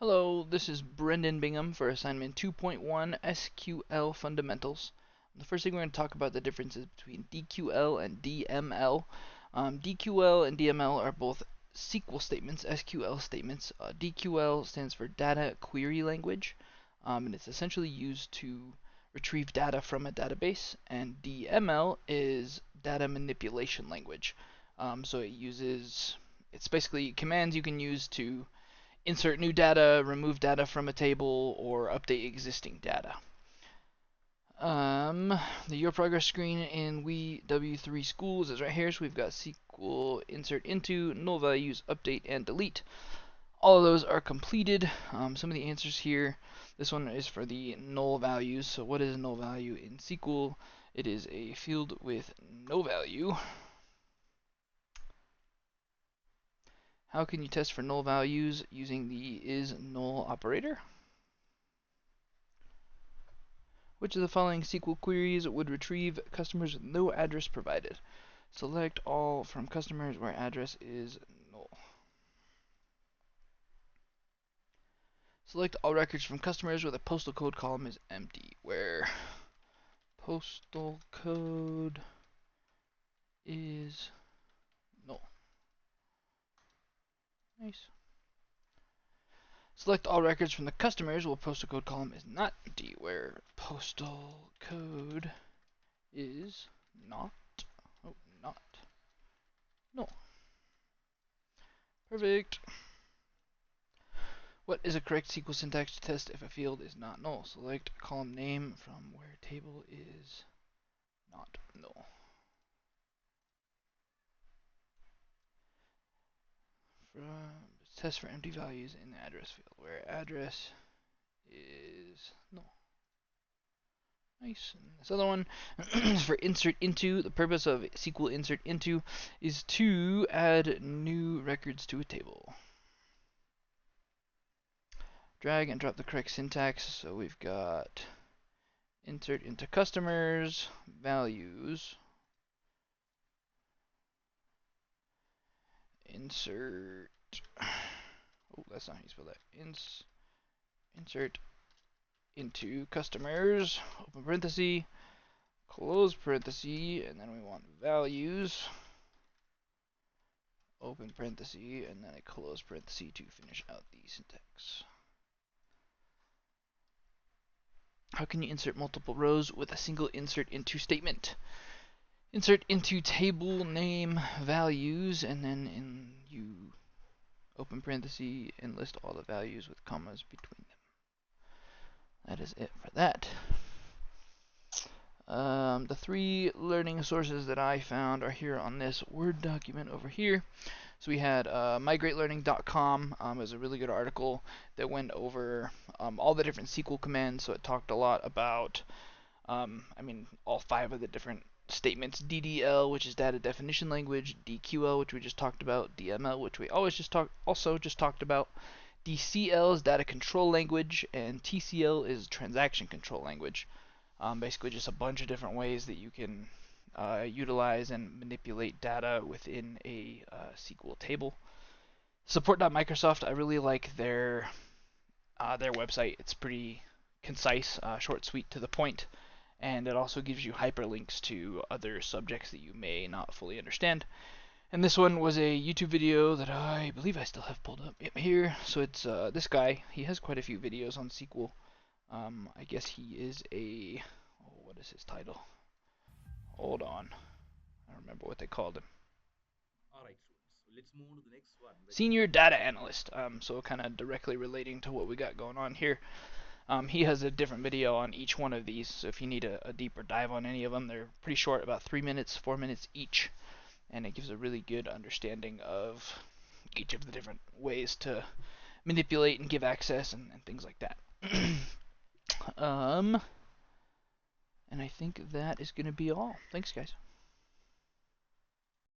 Hello, this is Brendan Bingham for assignment 2.1 SQL Fundamentals. The first thing we're going to talk about the differences between DQL and DML. DQL and DML are both SQL statements, SQL statements. DQL stands for Data Query Language, and it's essentially used to retrieve data from a database, and DML is Data Manipulation Language. So it's basically commands you can use to insert new data, remove data from a table, or update existing data. The Your Progress screen in We W3 Schools is right here. So we've got SQL insert into, null values, update, and delete. All of those are completed. Some of the answers here. This one is for the null values. So what is a null value in SQL? It is a field with no value. How can you test for null values using the isNull operator? Which of the following SQL queries would retrieve customers with no address provided? Select all from customers where address is null. Select all records from customers where the postal code column is empty, where postal code is null. Nice. Select all records from the customers where postal code column is not empty, where postal code is not null. Perfect. What is a correct SQL syntax to test if a field is not null? Select column name from where table is not null. Test for empty values in the address field where address is null. Nice. And this other one is for insert into. The purpose of SQL insert into is to add new records to a table. Drag and drop the correct syntax. So we've got insert into customers, values, insert. Oh, that's not how you spell that. Insert into customers, open parenthesis, close parenthesis, and then we want values, open parenthesis, and then a close parenthesis to finish out the syntax. How can you insert multiple rows with a single insert into statement? Insert into table name values, and then you open parenthesis and list all the values with commas between them. That is it for that. The three learning sources that I found are here on this Word document over here. So we had migratelearning.com is a really good article that went over all the different SQL commands. So it talked a lot about, all 5 of the different statements: DDL, which is data definition language; DQL, which we just talked about; DML, which we also just talked about; DCL is data control language; and TCL is transaction control language. Basically just a bunch of different ways that you can utilize and manipulate data within a SQL table. Support.Microsoft, I really like their website. It's pretty concise, short, sweet, to the point, and it also gives you hyperlinks to other subjects that you may not fully understand. And this one was a YouTube video that I believe I still have pulled up here. So it's this guy. He has quite a few videos on SQL. I guess he is what is his title? Hold on. I don't remember what they called him. Alright students, so let's move on to the next one. Senior data analyst. So kind of directly relating to what we got going on here. He has a different video on each one of these, so if you need a deeper dive on any of them, they're pretty short, about 3 minutes, 4 minutes each, and it gives a really good understanding of each of the different ways to manipulate and give access and things like that. And I think that is going to be all. Thanks, guys.